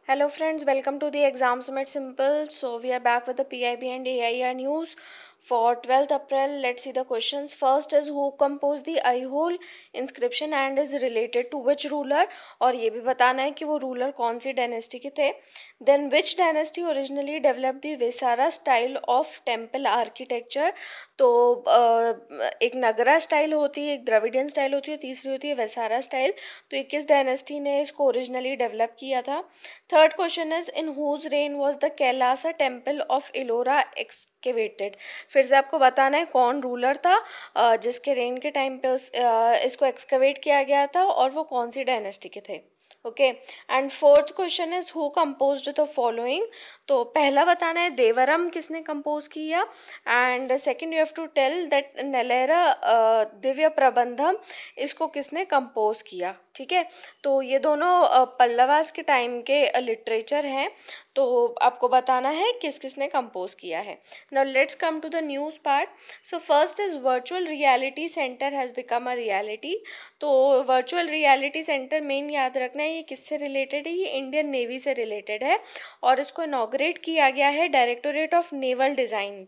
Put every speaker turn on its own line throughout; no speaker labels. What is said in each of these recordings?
Hello friends, welcome to the Exams Made Simple. So we are back with the PIB and AIR news for 12th April. Let's see the questions. First is who composed the Aihole inscription and is related to which ruler, और ये भी बताना है कि वो ruler कौन सी dynasty के थे. Then which dynasty originally developed the Vesara style of temple architecture. तो एक नगरा स्टाइल होती है, एक द्रविडियन स्टाइल होती है, तीसरी होती है वेसारा स्टाइल. तो ये किस डायनेस्टी ने इसको ओरिजिनली डेवलप किया था. Third question is in whose reign was the Kailasa temple of Ellora excavated. फिर से आपको बताना है कौन रूलर था जिसके रेन के टाइम पे इसको एक्सकेवेट किया गया था और वो कौन सी डायनेस्टी के थे. Okay. And fourth question is who composed the following. तो पहला बताना है देवरम किसने कंपोज किया. And second you have to tell that Nalayira Divya Prabandham इसको किसने कंपोज किया. ठीक है. तो ये दोनों पल्लवास के टाइम के लिटरेचर हैं. तो आपको बताना है किस किस ने कंपोज किया है. Now let's come to the news part. So first is virtual reality centre has become a reality. तो वर्चुअल रियलिटी सेंटर मेन याद रखना है ये किससे रिलेटेड है. ये इंडियन नेवी से रिलेटेड है और इसको इनॉग्रेट किया गया है डायरेक्टोरेट ऑफ नेवल डिज़ाइन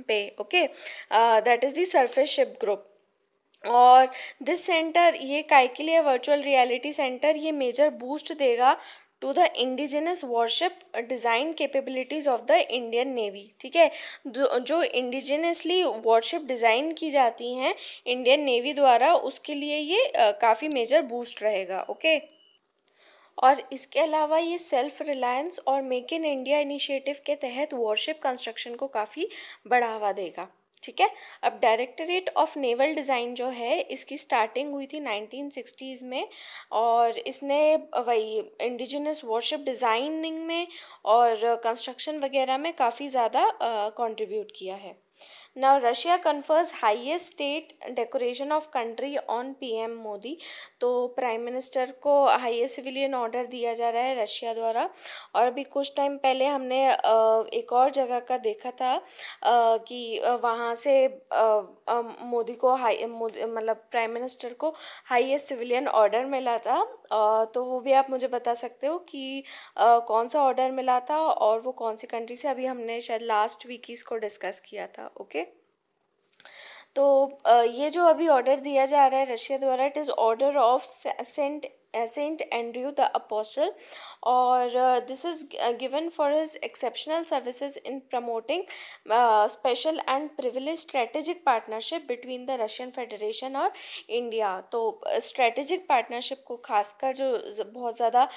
पे. Okay. That is the surface ship group. और दिस सेंटर ये काय के लिए वर्चुअल रियलिटी सेंटर ये मेजर बूस्ट देगा to the indigenous warship design capabilities of the Indian Navy. ठीक है. जो इंडिजिनसली वॉरशिप डिज़ाइन की जाती हैं इंडियन नेवी द्वारा उसके लिए ये काफ़ी मेजर बूस्ट रहेगा. ओके. और इसके अलावा ये सेल्फ रिलायंस और मेक इन इंडिया इनिशिएटिव के तहत वॉरशिप कंस्ट्रक्शन को काफ़ी बढ़ावा देगा. ठीक है. अब डायरेक्टरेट ऑफ नेवल डिज़ाइन जो है इसकी स्टार्टिंग हुई थी 1960s में और इसने वही इंडिजिनस वॉरशिप डिज़ाइनिंग में और कंस्ट्रक्शन वगैरह में काफ़ी ज़्यादा कंट्रीब्यूट किया है. Now Russia confers highest state decoration of country on PM Modi. तो प्राइम मिनिस्टर को हाईएस्ट सिविलियन ऑर्डर दिया जा रहा है रशिया द्वारा. और अभी कुछ टाइम पहले हमने एक और जगह का देखा था कि वहाँ से मोदी को मतलब प्राइम मिनिस्टर को हाईएस्ट सिविलियन ऑर्डर मिला था. तो वो भी आप मुझे बता सकते हो कि कौन सा ऑर्डर मिला था और वो कौन सी कंट्री से. अभी हमने शायद लास्ट वीक ही इसको डिस्कस किया था. ओके. तो ये जो अभी ऑर्डर दिया जा रहा है रशिया द्वारा it is order of Saint Andrew the apostle. और this is given for his exceptional services in promoting special and privilege strategic partnership between the Russian federation और इंडिया. तो स्ट्रेटेजिक पार्टनरशिप को खासकर जो बहुत ज़्यादा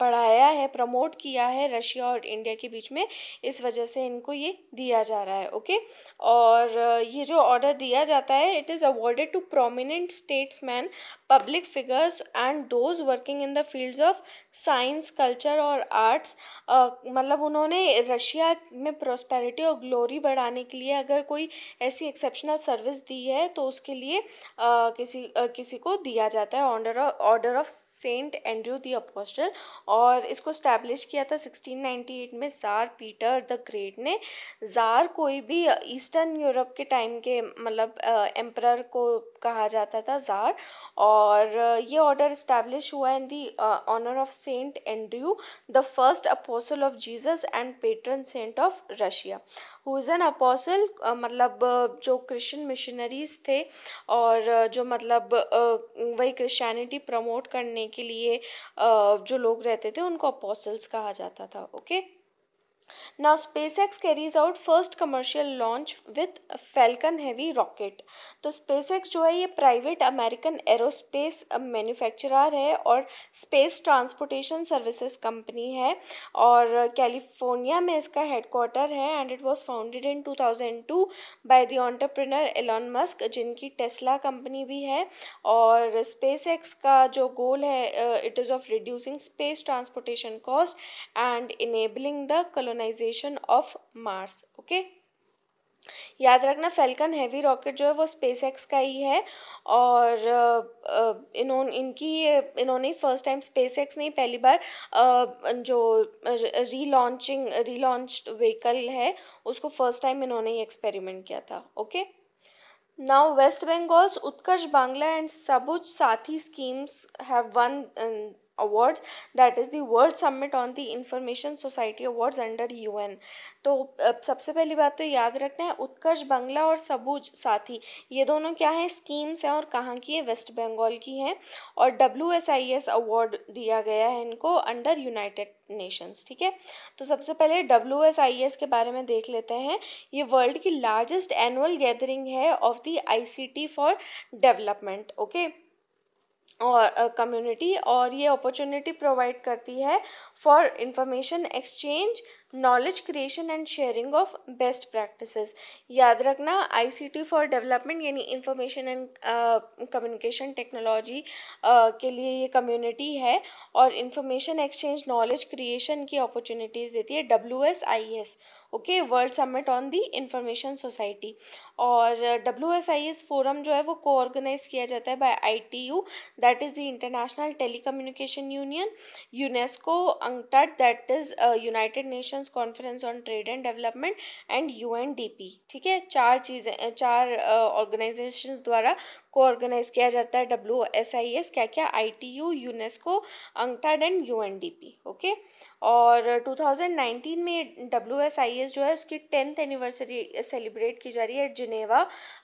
बढ़ाया है प्रमोट किया है रशिया और इंडिया के बीच में इस वजह से इनको ये दिया जा रहा है. ओके. और ये जो ऑर्डर दिया जाता है it is awarded to prominent statesman public figures and those working in the fields of science culture और आर्ट्स. मतलब उन्होंने रशिया में प्रॉस्पेरिटी और ग्लोरी बढ़ाने के लिए अगर कोई ऐसी एक्सेप्शनल सर्विस दी है तो उसके लिए किसी को दिया जाता है Order of Saint Andrew the apostle. और इसको स्टैब्लिश किया था 1698 में ज़ार पीटर द ग्रेट ने. ज़ार कोई भी ईस्टर्न यूरोप के टाइम के मतलब एम्परर को कहा जाता था ज़ार. और ये ऑर्डर इस्टेब्लिश हुआ in the honour of Saint Andrew the first apostle of Jesus and patron saint of Russia who is an apostle. मतलब जो क्रिश्चियन मिशनरीज थे और जो मतलब वही क्रिश्चियनिटी प्रमोट करने के लिए जो लोग रहते थे उनको अपोसल्स कहा जाता था. Okay. Now SpaceX carries out first commercial launch with Falcon Heavy rocket. तो SpaceX जो है ये प्राइवेट अमेरिकन एरोस्पेस मैन्युफैक्चरर है और स्पेस ट्रांसपोर्टेशन सर्विसेज कंपनी है और कैलिफोर्निया में इसका हेडक्वार्टर है. And it was founded in 2002 by the entrepreneur Elon Musk जिनकी टेस्ला कंपनी भी है. और SpaceX का जो गोल है it is of reducing space transportation cost and enabling the colonisation of Mars. Okay. याद रखना फैल्कन हैवी रॉकेट जो है वो स्पेस एक्स का ही है. और इन्होंने फर्स्ट टाइम स्पेस एक्स नहीं पहली बार जो रीलॉन्च्ड व्हीकल है उसको फर्स्ट टाइम इन्होंने ही एक्सपेरिमेंट किया था. Okay. Now, West Bengal's Utkarsh Bangla and Sabuj Sathi schemes have won awards, that is the World Summit on the Information Society Awards under UN. तो सबसे पहली बात तो याद रखना है, उत्कर्ष बांग्ला और सबूज साथी ये दोनों क्या हैं, स्कीम्स हैं और कहाँ की है, वेस्ट बंगाल की हैं। और WSIS अवार्ड दिया गया है इनको अंडर यूनाइटेड नेशंस। ठीक है, तो सबसे पहले WSIS के बारे में देख लेते हैं। ये वर्ल्ड की लार्जेस्ट एनुअल गैदरिंग है of the ICT for development, okay, और कम्युनिटी, और ये अपॉर्चुनिटी प्रोवाइड करती है for information exchange, knowledge creation and sharing of best practices. याद रखना, ICT फॉर डेवलपमेंट यानी इंफॉर्मेशन एंड कम्युनिकेशन टेक्नोलॉजी के लिए ये कम्युनिटी है और इंफॉर्मेशन एक्सचेंज, नॉलेज क्रिएशन की अपॉर्चुनिटीज़ देती है WSIS, okay, world summit on the information society. और WSIS फोरम जो है वो कोऑर्गेनाइज किया जाता है by ITU, that is the International telecommunication Union, UNESCO, UNCTAD, that is United Nations Conference on Trade and Development, and UNDP। ठीक है, चार ऑर्गेनाइजेशंस द्वारा कोऑर्गेनाइज किया जाता है WSIS, क्या क्या, ITU, UNESCO, UNCTAD and UNDP, okay. और 2019 में WSIS जो है उसकी 10th एनिवर्सरी सेलिब्रेट की जा रही है Geneva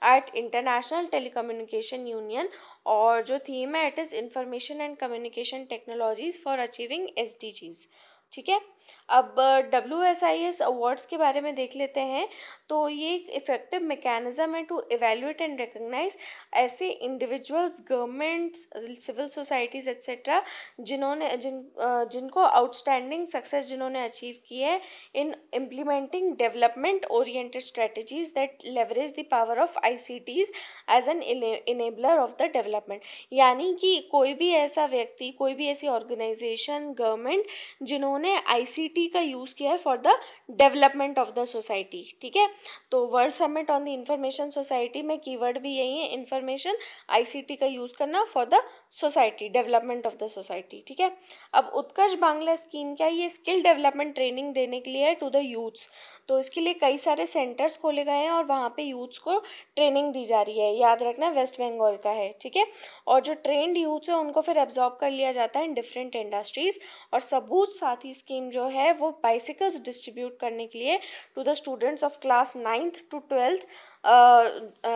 at international telecommunication union, और जो थीम है it is information and communication technologies for achieving SDGs। ठीक है, अब WSIS अवार्ड्स के बारे में देख लेते हैं। तो ये एक इफ़ेक्टिव मैकेनिज़्म है टू एवेल्यूएट एंड रिकग्नाइज ऐसे individuals, governments, civil societies etcetera जिनको आउटस्टैंडिंग सक्सेस जिन्होंने अचीव की है in implementing development oriented strategies that leverage the power of ICTs as an enabler of the development. यानी कि कोई भी ऐसा व्यक्ति, कोई भी ऐसी ऑर्गेनाइजेशन, गवर्नमेंट जिन्होंने ICT का यूज़ किया है for the development of the society. ठीक है, तो world summit on the information society में कीवर्ड भी यही है, इंफॉर्मेशन, ICT का यूज़ करना for the society, development of the society. ठीक है, अब उत्कर्ष बांग्ला स्कीम क्या है, ये स्किल डेवलपमेंट ट्रेनिंग देने के लिए है टू द यूथ्स। तो इसके लिए कई सारे सेंटर्स खोले गए हैं और वहाँ पे यूथ्स को ट्रेनिंग दी जा रही है। याद रखना वेस्ट बंगाल का है। ठीक है, और जो ट्रेंड यूथ्स है उनको फिर एब्जॉर्ब कर लिया जाता है इन डिफरेंट इंडस्ट्रीज़। और सबूत साथी स्कीम जो है वो बाइसिकल्स डिस्ट्रीब्यूट करने के लिए to the students of class 9th to 12th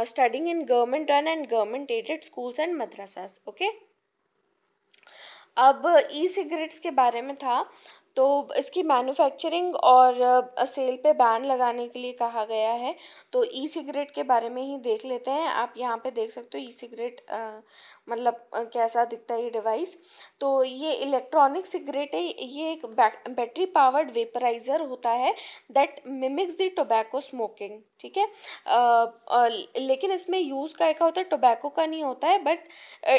studying in government run and government aided schools and madrasas, okay. अब E-सिगरेट्स के बारे में था, तो इसकी मैन्युफैक्चरिंग और सेल पे बैन लगाने के लिए कहा गया है। तो E-सिगरेट के बारे में ही देख लेते हैं। आप यहाँ पे देख सकते हो E-सिगरेट मतलब कैसा दिखता है ये डिवाइस। तो ये इलेक्ट्रॉनिक सिगरेट है, ये एक बैटरी पावर्ड वेपराइज़र होता है that mimics the tobacco smoking. ठीक है, लेकिन इसमें यूज़ का होता है, टोबैको का नहीं होता है, but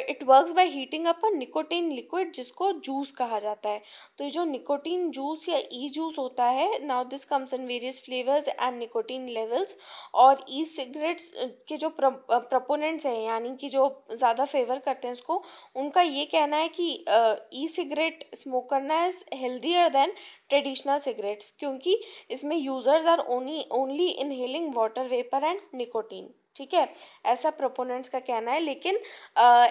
it works by heating up a nicotine liquid जिसको जूस कहा जाता है। तो ये जो निकोटीन जूस या जूस होता है, now this comes in various flavours and nicotine levels. और सिगरेट्स के जो प्रोपोनेंट्स हैं, यानी कि जो ज़्यादा फेवर करते हैं इसको, उनका ये कहना है कि सिगरेट स्मोक करना is healthier than traditional cigarettes, क्योंकि इसमें users are only inhaling water vapour and nicotine. ठीक है, ऐसा प्रोपोनेंट्स का कहना है। लेकिन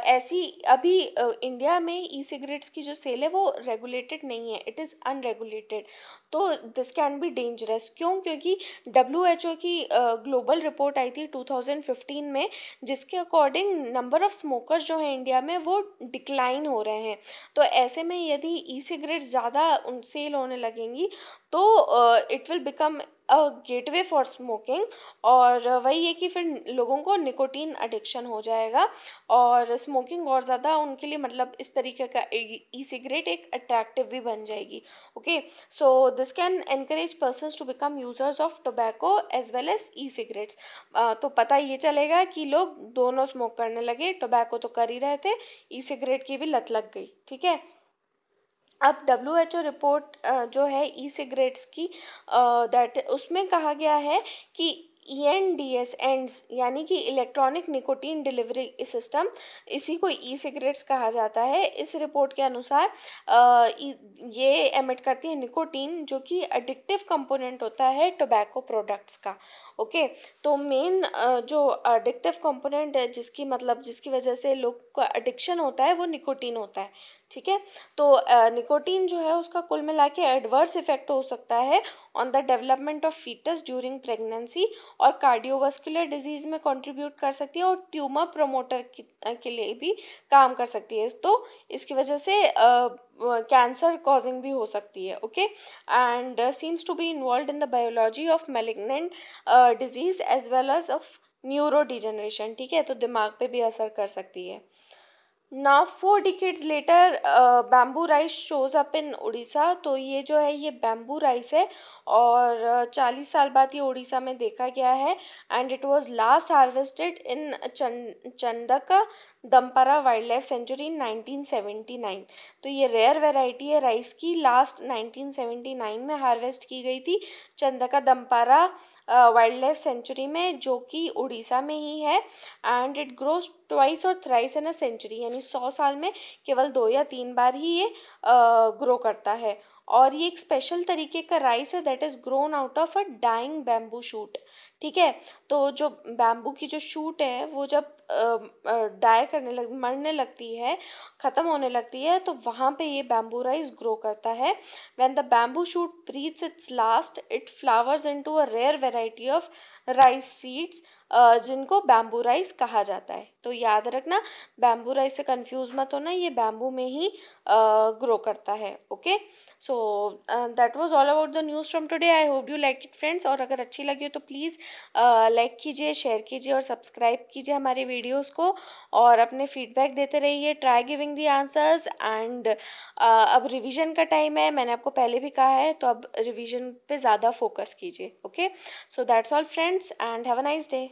ऐसी अभी इंडिया में E-सिगरेट्स की जो सेल है वो रेगुलेटेड नहीं है, इट इज़ अनरेगुलेटेड। तो दिस कैन बी डेंजरस। क्यों? क्योंकि WHO की ग्लोबल रिपोर्ट आई थी 2015 में, जिसके अकॉर्डिंग नंबर ऑफ स्मोकर्स जो हैं इंडिया में वो डिक्लाइन हो रहे हैं। तो ऐसे में यदि E-सिगरेट ज़्यादा सेल होने लगेंगी तो it will become a gateway for smoking, और वही है कि फिर लोगों को निकोटीन एडिक्शन हो जाएगा और स्मोकिंग और ज़्यादा उनके लिए, मतलब इस तरीके का E-सिगरेट एक अट्रैक्टिव भी बन जाएगी। Okay, so this can encourage persons to become users of tobacco as well as e cigarettes. तो पता ये चलेगा कि लोग दोनों स्मोक करने लगे, टोबैको तो कर ही रहे थे, E-सिगरेट की भी लत लग गई। ठीक है, अब WHO रिपोर्ट जो है E-सिगरेट्स की, दैट उसमें कहा गया है कि ENDS एंड्स यानी कि इलेक्ट्रॉनिक निकोटीन डिलीवरी सिस्टम, इसी को E-सिगरेट्स कहा जाता है। इस रिपोर्ट के अनुसार ये एमिट करती है निकोटीन, जो कि एडिक्टिव कंपोनेंट होता है टोबैको प्रोडक्ट्स का। ओके। तो मेन जो अडिक्टिव कंपोनेंट है, जिसकी वजह से लोग को एडिक्शन होता है, वो निकोटीन होता है, ठीक है। तो निकोटीन जो है उसका कुल मिला के एडवर्स इफेक्ट हो सकता है on the development of foetus during pregnancy, और कार्डियोवास्कुलर डिजीज में कंट्रीब्यूट कर सकती है, और ट्यूमर प्रमोटर के लिए भी काम कर सकती है। तो इसकी वजह से कैंसर कॉजिंग भी हो सकती है, okay. And seems to be involve in the biology of malignant disease as well as of neuro degeneration, ठीक है। तो दिमाग पे भी असर कर सकती है। Now 4 decades later bamboo rice shows up in Orissa. तो ये जो है ये बैम्बू राइस है, और 40 साल बाद ये उड़ीसा में देखा गया है। And it was last harvested in Chandaka Dampara wild life sanctuary in 1979। तो ये रेयर वेराइटी है राइस की, लास्ट 1979 में हार्वेस्ट की गई थी Chandaka Dampara wild life sanctuary में, जो कि उड़ीसा में ही है। एंड इट ग्रोज ट्वाइस और थ्राइस इन अ सेंचुरी, यानी 100 साल में केवल 2 या 3 बार ही ये ग्रो करता है। और ये एक स्पेशल तरीके का राइस है that is grown out of a dying bamboo shoot, ठीक है। तो जो बैम्बू की जो शूट है वो जब मरने लगती है, ख़त्म होने लगती है, तो वहाँ पे ये बैम्बू राइस ग्रो करता है। When the bamboo shoot breathes its last, it flowers into a rare variety of rice seeds, जिनको बैम्बू राइस कहा जाता है। तो याद रखना, बैम्बू राइस से कंफ्यूज मत होना, ये बैम्बू में ही ग्रो करता है, okay. So that was all about the news from today. I hope you like it friends, और अगर अच्छी लगी हो तो प्लीज़ लाइक कीजिए, शेयर कीजिए और सब्सक्राइब कीजिए हमारे वीडियोस को, और अपने फीडबैक देते रहिए। Try giving the answers. And अब रिवीजन का टाइम है, मैंने आपको पहले भी कहा है, तो अब रिवीजन पे ज़्यादा फोकस कीजिए, okay. So that's all friends, and have a nice day.